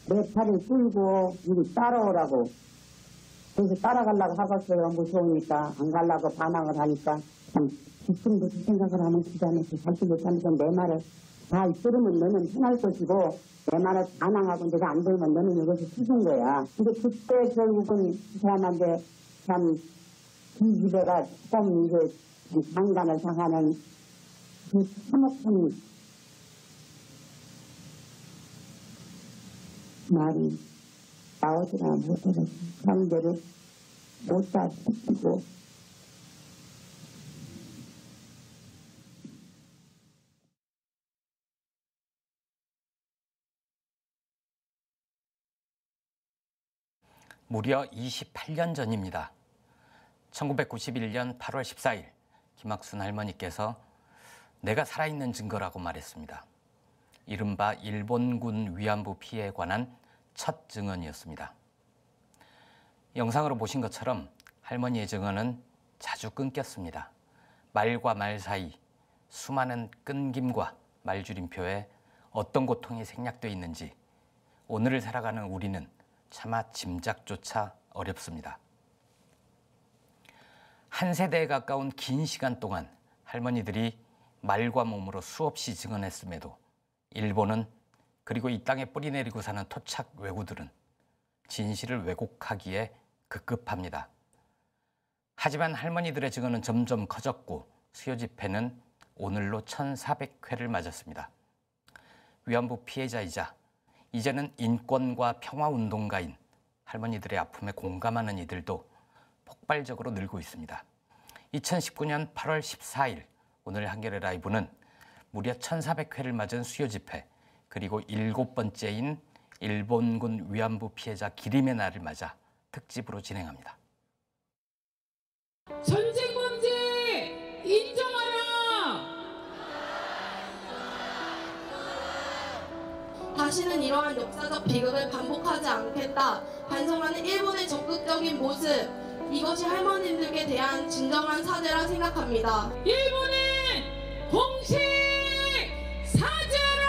내 팔을 끌고 이리 따라오라고. 그래서 따라가려고 하겠어요. 무서우니까 안 가려고 반항을 하니까 참 기쁨도 생각을 하면 기자면서 살지 못하니까 내 말을 다 들으면 너는 편할 것이고 내 말을 반항하고 내가 안 들으면 너는 이것을 죽은 거야. 근데 그때 결국은 그 사람한테 참 이 집애가 좀 이제 장관을 당하는 그 참혹한 말이 나오지나 못해서 그런 데를 못다 싶고 무려 28년 전입니다. 1991년 8월 14일 김학순 할머니께서 내가 살아있는 증거라고 말했습니다. 이른바 일본군 위안부 피해에 관한 첫 증언이었습니다. 영상으로 보신 것처럼 할머니의 증언은 자주 끊겼습니다. 말과 말 사이 수많은 끊김과 말줄임표에 어떤 고통이 생략되어 있는지 오늘을 살아가는 우리는 차마 짐작조차 어렵습니다. 한 세대에 가까운 긴 시간 동안 할머니들이 말과 몸으로 수없이 증언했음에도 일본은 그리고 이 땅에 뿌리내리고 사는 토착 왜구들은 진실을 왜곡하기에 급급합니다. 하지만 할머니들의 증언은 점점 커졌고 수요 집회는 오늘로 1400회를 맞았습니다. 위안부 피해자이자 이제는 인권과 평화운동가인 할머니들의 아픔에 공감하는 이들도 폭발적으로 늘고 있습니다. 2019년 8월 14일 오늘 한겨레 라이브는 무려 1400회를 맞은 수요 집회 그리고 7번째인 일본군 위안부 피해자 기림의 날을 맞아 특집으로 진행합니다. 전쟁 범죄 인정하라! 다시는 이러한 역사적 비극을 반복하지 않겠다. 반성하는 일본의 적극적인 모습. 이것이 할머님들께 대한 진정한 사죄라 생각합니다. 일본인 공식 사죄라!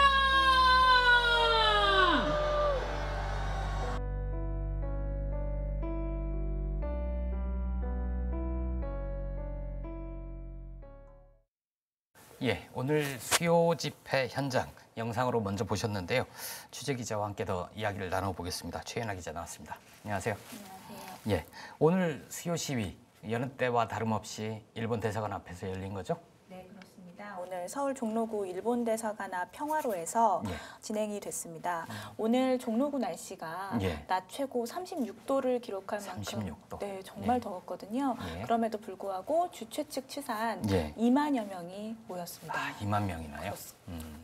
예, 오늘 수요 집회 현장 영상으로 먼저 보셨는데요. 취재기자와 함께 더 이야기를 나눠보겠습니다. 최연아 기자 나왔습니다. 안녕하세요. 안녕하세요. 예, 오늘 수요 시위 여느 때와 다름없이 일본 대사관 앞에서 열린 거죠? 네, 그렇습니다. 오늘 서울 종로구 일본 대사관 앞 평화로에서 예. 진행이 됐습니다. 오늘 종로구 날씨가 예. 낮 최고 36도를 기록할 만큼 36도. 네, 정말 예. 더웠거든요. 예. 그럼에도 불구하고 주최 측 추산 예. 2만여 명이 모였습니다. 아, 2만 명이나요?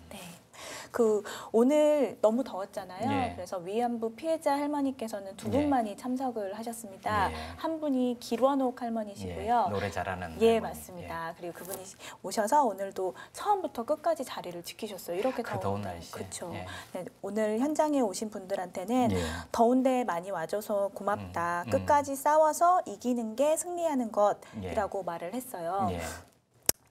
네. 오늘 너무 더웠잖아요. 예. 그래서 위안부 피해자 할머니께서는 두 예. 분만이 참석을 하셨습니다. 예. 한 분이 길원옥 할머니시고요. 예, 노래 잘하는 예, 할머니. 맞습니다. 그리고 그분이 오셔서 오늘도 처음부터 끝까지 자리를 지키셨어요. 이렇게 그 더운 날씨에. 그렇죠. 예. 네, 오늘 현장에 오신 분들한테는 예. 더운데 많이 와줘서 고맙다. 끝까지 싸워서 이기는 게 승리하는 것이라고 말을 했어요. 예.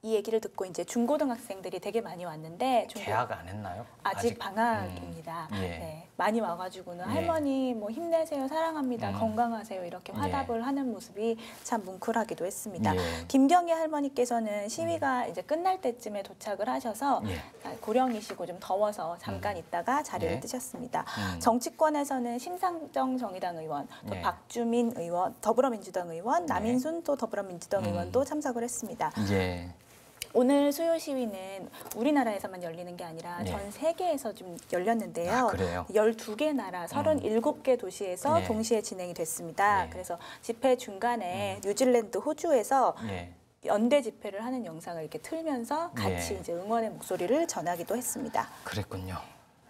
이 얘기를 듣고 이제 중고등학생들이 되게 많이 왔는데 개학 안 했나요? 아직 방학입니다. 예. 네, 많이 와가지고는 예. 할머니 뭐 힘내세요, 사랑합니다, 건강하세요 이렇게 화답을 하는 모습이 참 뭉클하기도 했습니다. 예. 김경희 할머니께서는 시위가 이제 끝날 때쯤에 도착을 하셔서 예. 고령이시고 좀 더워서 잠깐 있다가 자리를 예. 뜨셨습니다. 정치권에서는 심상정 정의당 의원, 또 예. 박주민 의원, 더불어민주당 의원, 남인순 또 더불어민주당 의원도 참석을 했습니다. 예. 오늘 수요 시위는 우리나라에서만 열리는 게 아니라 네. 전 세계에서 좀 열렸는데요. 아, 그래요? 12개 나라, 37개 도시에서 네. 동시에 진행이 됐습니다. 네. 그래서 집회 중간에 뉴질랜드, 호주에서 예. 연대 집회를 하는 영상을 이렇게 틀면서 같이 네. 이제 응원의 목소리를 전하기도 했습니다. 그랬군요.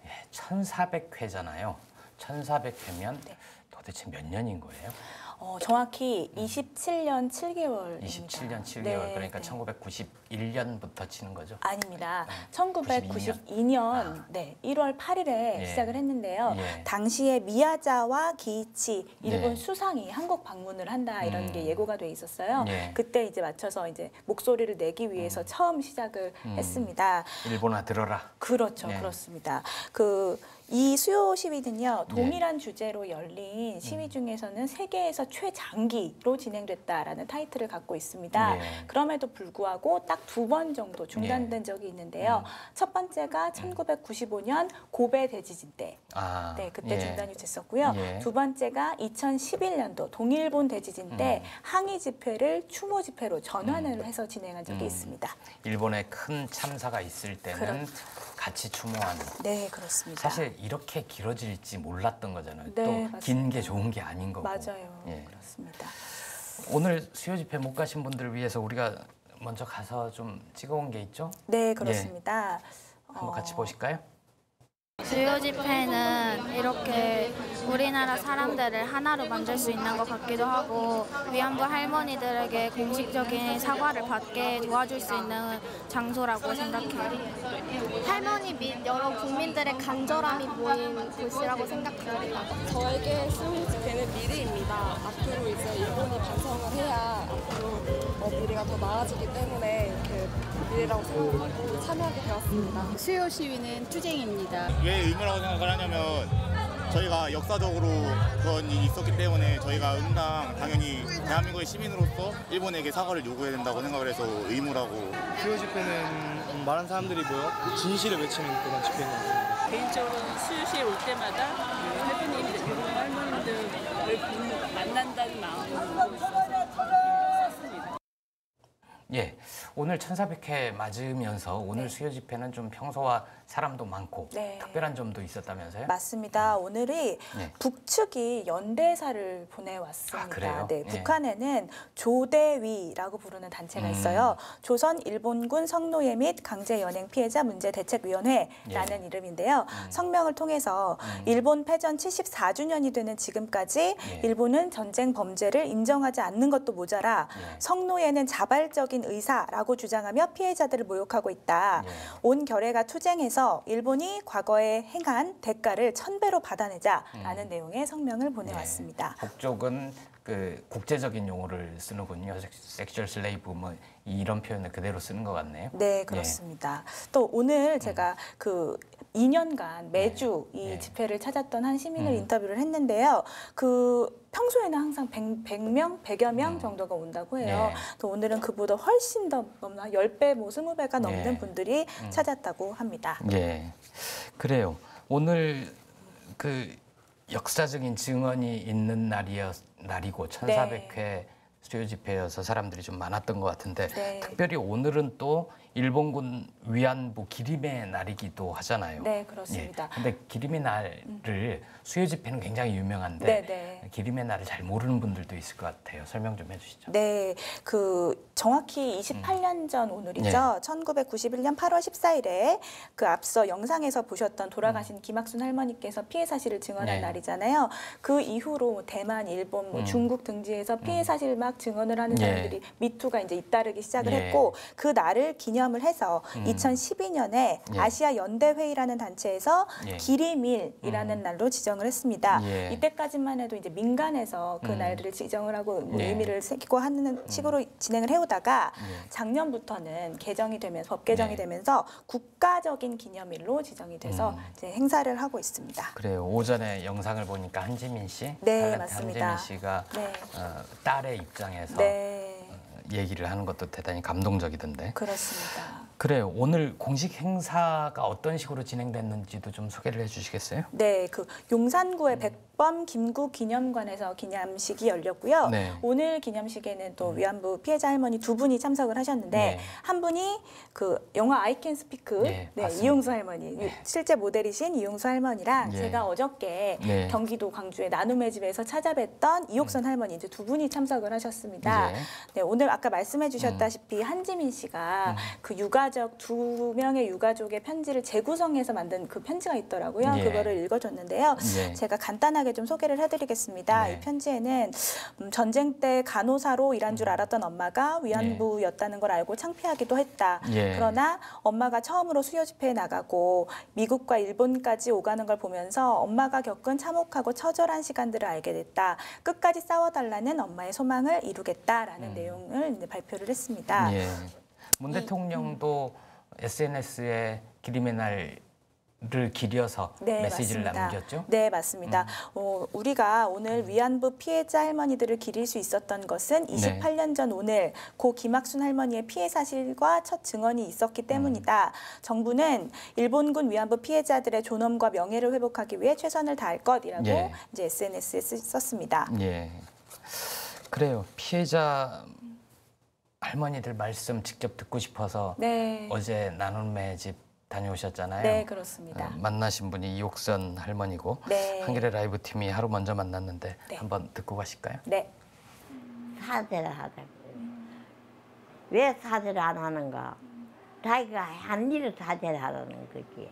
예, 1400회잖아요. 1400회면 네. 도대체 몇 년인 거예요? 정확히 27년 7개월입니다. 27년 7개월 네, 그러니까 네. 1991년부터 치는 거죠? 아닙니다. 92년. 1992년 네, 1월 8일에 예. 시작을 했는데요. 예. 당시에 미야자와 기이치 일본 예. 수상이 한국 방문을 한다 이런 게 예고가 돼 있었어요. 예. 그때 이제 맞춰서 이제 목소리를 내기 위해서 처음 시작을 했습니다. 일본아 들어라. 그렇죠, 네. 그렇습니다. 이 수요 시위는요, 동일한 주제로 열린 시위 중에서는 세계에서 최장기로 진행됐다라는 타이틀을 갖고 있습니다. 예. 그럼에도 불구하고 딱 2번 정도 중단된 적이 있는데요. 첫 번째가 1995년 고베 대지진 때, 아, 네, 그때 예. 중단이 됐었고요. 예. 두 번째가 2011년도 동일본 대지진 때 항의 집회를 추모 집회로 전환을 해서 진행한 적이 있습니다. 일본에 큰 참사가 있을 때는 그렇죠. 같이 추모하는. 네, 그렇습니다. 사실 이렇게 길어질지 몰랐던 거잖아요. 네, 또 긴 게 좋은 게 아닌 거고. 맞아요. 예. 그렇습니다. 오늘 수요 집회 못 가신 분들을 위해서 우리가 먼저 가서 좀 찍어온 게 있죠? 네, 그렇습니다. 한번 같이 보실까요? 수요 집회는 이렇게 우리나라 사람들을 하나로 만들 수 있는 것 같기도 하고 위안부 할머니들에게 공식적인 사과를 받게 도와줄 수 있는 장소라고 생각해요. 할머니 및 여러 국민들의 간절함이 모인 곳이라고 생각합니다. 저에게 수요 집회는 미래입니다. 앞으로 이제 일본이 반성을 해야 앞으로 미래가 더 나아지기 때문에 이렇게 미래라고 생각하고 참여하게 되었습니다. 수요 시위는 투쟁입니다. 왜 의무라고 생각을 하냐면 저희가 역사적으로 그런 일이 있었기 때문에 저희가 응당 당연히 대한민국의 시민으로서 일본에게 사과를 요구해야 된다고 생각을 해서 의무라고. 수요 집회는 많은 사람들이 모여 진실을 외치는 그런 집회인 것 같습니다. 개인적으로는 수요시에 올 때마다 할머님들, 일본 할머님들을 만난다는 마음으로 썼습니다. 예, 오늘 1400회 맞으면서 오늘 수요 집회는 좀 평소와 사람도 많고 네. 특별한 점도 있었다면서요? 맞습니다. 오늘이 네. 북측이 연대사를 보내왔습니다. 아, 그래요? 네, 예. 북한에는 조대위라고 부르는 단체가 있어요. 조선 일본군 성노예 및 강제 연행 피해자 문제 대책위원회라는 예. 이름인데요. 성명을 통해서 일본 패전 74주년이 되는 지금까지 예. 일본은 전쟁 범죄를 인정하지 않는 것도 모자라 예. 성노예는 자발적인 의사라고 주장하며 피해자들을 모욕하고 있다. 예. 온 결의가 투쟁해서 일본이 과거에 행한 대가를 1000배로 받아내자라는 내용의 성명을 보내왔습니다. 네. 북쪽은 그 국제적인 용어를 쓰는군요. 섹슈얼 슬레이브 뭐 이런 표현을 그대로 쓰는 것 같네요. 네, 그렇습니다. 또 오늘 제가 그 2년간 매주 네. 이 네. 집회를 찾았던 한 시민을 인터뷰를 했는데요. 그 평소에는 항상 100명, 100여 명 정도가 온다고 해요. 네. 또 오늘은 그보다 훨씬 더 넘나 10배, 뭐 20배가 넘는 네. 분들이 찾았다고 합니다. 예, 그래요. 오늘 그 역사적인 증언이 있는 날이고 1400회 수요 집회여서 사람들이 좀 많았던 것 같은데 네. 특별히 오늘은 또 일본군 위안부 기림의 날이기도 하잖아요. 네, 그렇습니다. 근데 기림의 날을 수요 집회는 굉장히 유명한데 네, 네. 기림의 날을 잘 모르는 분들도 있을 것 같아요. 설명 좀 해주시죠. 네, 그 정확히 28년 전 오늘이죠. 1991년 8월 14일에 그 앞서 영상에서 보셨던 돌아가신 김학순 할머니께서 피해 사실을 증언한 네. 날이잖아요. 그 이후로 뭐 대만, 일본, 뭐 중국 등지에서 피해 사실 막 증언을 하는 사람들이 미투가 이제 잇따르기 시작을 예. 했고 그 날을 기념을 해서 2012년에 예. 아시아 연대 회의라는 단체에서 예. 기리밀이라는 날로 지정을 했습니다. 예. 이때까지만 해도 이제 민간에서 그 날을 지정을 하고 뭐 예. 의미를 새기고 하는 식으로 진행을 해오다가 작년부터는 개정이 되면서 법 개정이 네. 되면서 국가적인 기념일로 지정이 돼서 이제 행사를 하고 있습니다. 그래요. 오전에 영상을 보니까 한지민 씨, 네, 탤런트 맞습니다. 한지민 씨가 네. 딸의 입장에서 네, 얘기를 하는 것도 대단히 감동적이던데. 그렇습니다. 그래요. 오늘 공식 행사가 어떤 식으로 진행됐는지도 좀 소개를 해주시겠어요? 네, 그 용산구의 백범 김구 기념관에서 기념식이 열렸고요. 네. 오늘 기념식에는 또 위안부 피해자 할머니 두 분이 참석을 하셨는데 네. 한 분이 그 영화 I Can Speak 네, 맞습니다. 이용수 할머니 실제 모델이신 이용수 할머니랑 예. 제가 어저께 네. 경기도 광주의 나눔의 집에서 찾아뵀던 이옥선 할머니 이제 두 분이 참석을 하셨습니다. 예. 네, 오늘 아까 말씀해주셨다시피 한지민 씨가 그 육아 유가족 2명의 유가족의 편지를 재구성해서 만든 그 편지가 있더라고요. 예. 그거를 읽어줬는데요. 예. 제가 간단하게 좀 소개를 해드리겠습니다. 네. 이 편지에는 전쟁 때 간호사로 일한 줄 알았던 엄마가 위안부였다는 걸 알고 창피하기도 했다. 예. 그러나 엄마가 처음으로 수요 집회에 나가고 미국과 일본까지 오가는 걸 보면서 엄마가 겪은 참혹하고 처절한 시간들을 알게 됐다. 끝까지 싸워달라는 엄마의 소망을 이루겠다라는 내용을 이제 발표를 했습니다. 예. 문 대통령도 SNS에 기림의 날을 기려서 네, 메시지를 맞습니다. 남겼죠? 네, 맞습니다. 우리가 오늘 위안부 피해자 할머니들을 기릴 수 있었던 것은 28년 전 오늘 고 김학순 할머니의 피해 사실과 첫 증언이 있었기 때문이다. 정부는 일본군 위안부 피해자들의 존엄과 명예를 회복하기 위해 최선을 다할 것이라고 예. 이제 SNS에 썼습니다. 예. 그래요. 피해자 할머니들 말씀 직접 듣고 싶어서 네. 어제 나눔의 집 다녀오셨잖아요. 네, 그렇습니다. 만나신 분이 이옥선 할머니고 네. 한겨레 라이브 팀이 하루 먼저 만났는데 네. 한번 듣고 가실까요? 네. 사죄를 하자고요. 왜 사죄를 안 하는가? 자기가 한 일을 사죄를 하라는 거지.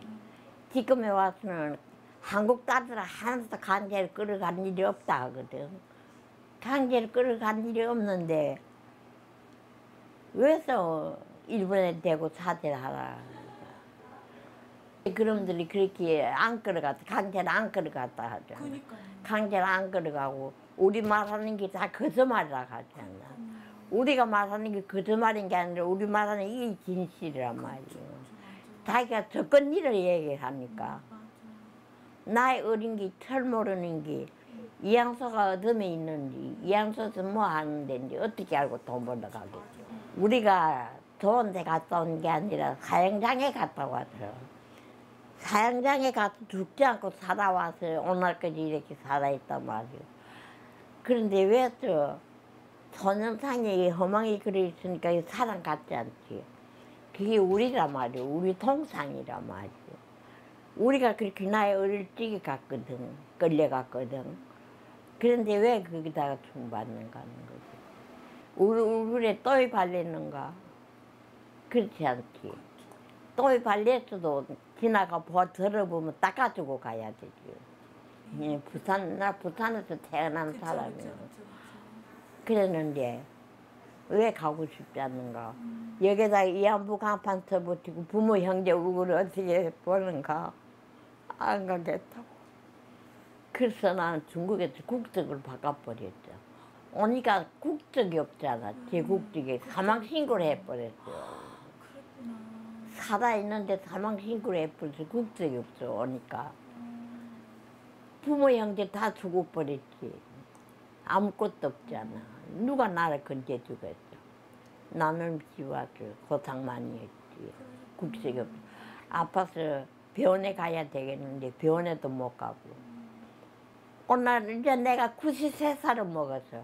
지금에 와서는 한국 딸들은 하나도 강제를 끌어간 일이 없다 하거든. 강제를 끌어간 일이 없는데 왜서 일본에 대고 사죄를 하라. 그놈들이 그렇게 안 끌어갔다. 강제를 안 끌어갔다 하죠. 강제를 안 끌어가고 우리 말하는 게 다 거짓말이라고 하잖아. 우리가 말하는 게 거짓말인 게 아니라 우리 말하는 게 진실이란 말이에요. 자기가 접근 일을 얘기하니까 나이 어린 게 털 모르는 게 이양소가 어둠에 있는지 이양소에서 뭐 하는데 어떻게 알고 돈 벌러 가겠지. 우리가 좋은 데 갔다 온 게 아니라 사형장에 갔다 왔어. 사형장에 가서 죽지 않고 살아와서 오늘까지 이렇게 살아있단 말이에요. 그런데 왜 또 소년상에 허망이 그려있으니까 사람 같지 않지. 그게 우리란 말이에요. 우리 동상이란 말이에요. 우리가 그렇게 나이 어릴 적에 갔거든. 끌려갔거든. 그런데 왜 거기다가 총받는가 하는 거지. 우리에 또이 발리는가? 그렇지 않지. 또이 발렸어도 지나가 들어보면 닦아주고 가야 되지. 나 부산에서 태어난 사람이에요. 그랬는데 왜 가고 싶지 않는가? 여기다 위안부 간판 써붙이고 부모 형제 얼굴을 어떻게 보는가? 안 가겠다고. 그래서 나는 중국에서 국적을 바꿔버렸죠. 오니까 국적이 없잖아. 제 국적이 사망신고를 해버렸어요. 살아있는데 사망신고를 해버려서 국적이 없어 오니까. 부모 형제 다 죽어버렸지. 아무것도 없잖아. 누가 나를 건져주겠어. 나는 지와서 고생 많이 했지. 국적이 없어. 아파서 병원에 가야 되겠는데 병원에도 못 가고. 오늘 이제 내가 93살을 먹었어.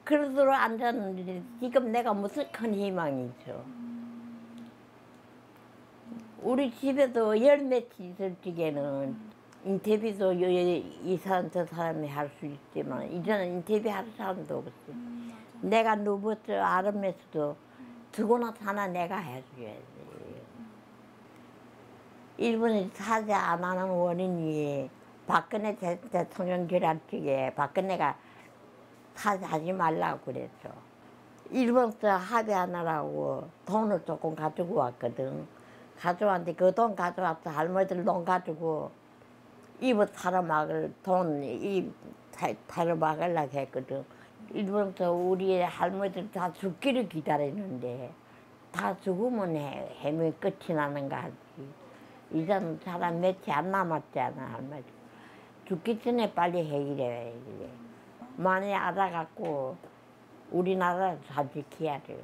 그러도록 앉았는데 지금 내가 무슨 큰 희망이 있어. 우리 집에도 열매치 있을 적에는 인터뷰도 이 사람 저 사람이 할 수 있지만 이제는 인터뷰 할 사람도 없어. 내가 누워서 아름에서도 죽거나 사나 내가 해줘야지. 일본이 사죄 안 하는 원인이 박근혜 대통령 결할 적에 박근혜가 사죄하지 말라고 그랬어. 일본서 합의하느라고 돈을 조금 가지고 왔거든. 가져왔는데 그 돈 가져와서 할머니들 돈 가지고 입을 팔아먹을 돈, 입 팔아먹으려고 했거든. 일본서 우리 할머니들 다 죽기를 기다리는데 다 죽으면 해명이 끝이 나는가 하지. 이제는 사람 몇이 안 남았잖아, 할머니. 죽기 전에 빨리 해결해야 돼. 많이 알아갖고 우리나라를 잘 지켜야 돼.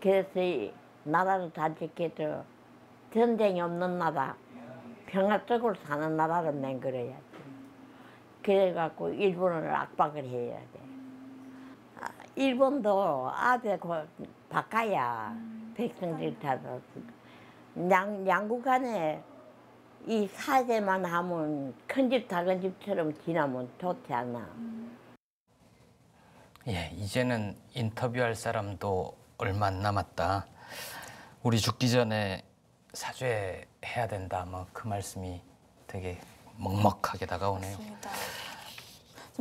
그래서 나라를 잘 지켜서 전쟁이 없는 나라, 평화적으로 사는 나라를 만들어야 돼. 그래갖고 일본을 압박을 해야 돼. 일본도 앞에 바꿔야 백성들 찾아서 양국 간에 이 사죄만 하면 큰 집 작은 집처럼 지나면 좋지 않아. 예, 이제는 인터뷰할 사람도 얼마 안 남았다. 우리 죽기 전에 사죄해야 된다. 뭐 그 말씀이 되게 먹먹하게 다가오네요. 맞습니다.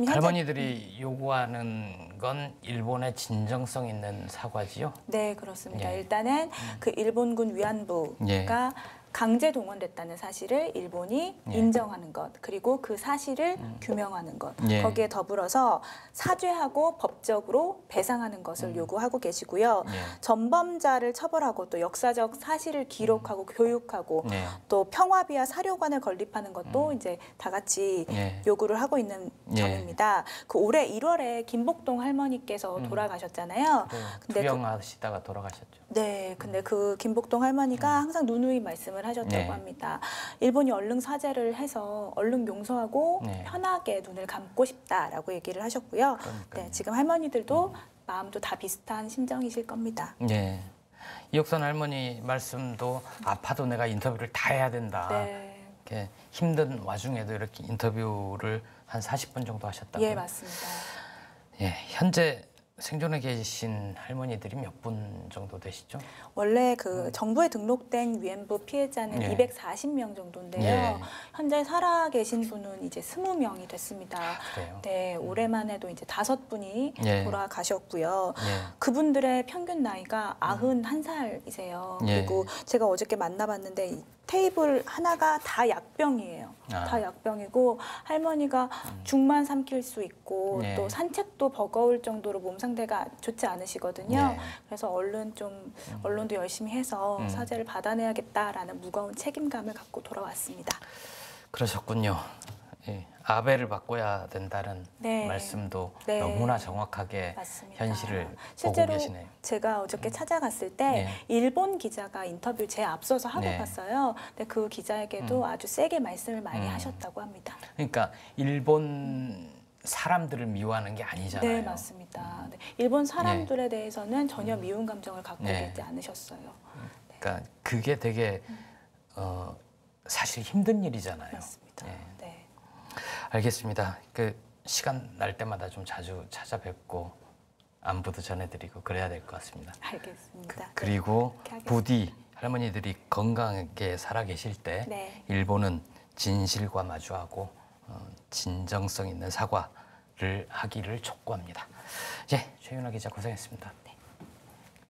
할머니들이 요구하는 건 일본의 진정성 있는 사과지요? 네, 그렇습니다. 예. 일단은 그 일본군 위안부가 예. 강제 동원됐다는 사실을 일본이 예. 인정하는 것, 그리고 그 사실을 규명하는 것, 예. 거기에 더불어서 사죄하고 법적으로 배상하는 것을 요구하고 계시고요. 예. 전범자를 처벌하고 또 역사적 사실을 기록하고 교육하고 예. 또 평화비와 사료관을 건립하는 것도 이제 다 같이 예. 요구를 하고 있는 예. 점입니다. 그 올해 1월에 김복동 할머니께서 돌아가셨잖아요. 근데 투병하시다가 돌아가셨죠. 네, 근데 그 김복동 할머니가 항상 누누이 말씀을 하셨다고 네. 합니다. 일본이 얼른 사죄를 해서 얼른 용서하고 네. 편하게 눈을 감고 싶다라고 얘기를 하셨고요. 네, 지금 할머니들도 마음도 다 비슷한 심정이실 겁니다. 네. 이옥선 할머니 말씀도 아파도 내가 인터뷰를 다 해야 된다. 네. 이렇게 힘든 와중에도 이렇게 인터뷰를 한 40분 정도 하셨다고요? 예, 맞습니다. 예, 현재 생존해 계신 할머니들이 몇 분 정도 되시죠? 원래 그 정부에 등록된 위안부 피해자는 예. 240명 정도인데요. 예. 현재 살아 계신 분은 이제 20명이 됐습니다. 그래요? 네, 올해만 해도 이제 5분이 예. 돌아가셨고요. 예. 그분들의 평균 나이가 91살이세요. 예. 그리고 제가 어저께 만나봤는데 이 테이블 하나가 다 약병이에요. 아. 다 약병이고 할머니가 죽만 삼킬 수 있고 예. 또 산책도 버거울 정도로 몸 상태가 좋지 않으시거든요. 예. 그래서 얼른 좀 언론도 열심히 해서 사죄를 받아내야겠다라는 무거운 책임감을 갖고 돌아왔습니다. 그러셨군요. 예, 아베를 바꿔야 된다는 네. 말씀도 네. 너무나 정확하게 맞습니다. 현실을 보고 실제로 계시네요. 제가 어저께 찾아갔을 때 일본 기자가 인터뷰 제 앞서서 하고 네. 갔어요. 근데 그 기자에게도 아주 세게 말씀을 많이 하셨다고 합니다. 그러니까 일본 사람들을 미워하는 게 아니잖아요. 네, 맞습니다. 네. 일본 사람들에 대해서는 전혀 미운 감정을 갖고 네. 있지 않으셨어요. 그러니까 그게 되게 사실 힘든 일이잖아요. 맞습니다. 예. 네. 알겠습니다. 그 시간 날 때마다 좀 자주 찾아뵙고 안부도 전해드리고 그래야 될 것 같습니다. 알겠습니다. 그리고 그렇게 하겠습니다. 부디 할머니들이 건강하게 살아 계실 때 네. 일본은 진실과 마주하고 진정성 있는 사과를 하기를 촉구합니다. 예, 최윤아 기자 고생했습니다. 네.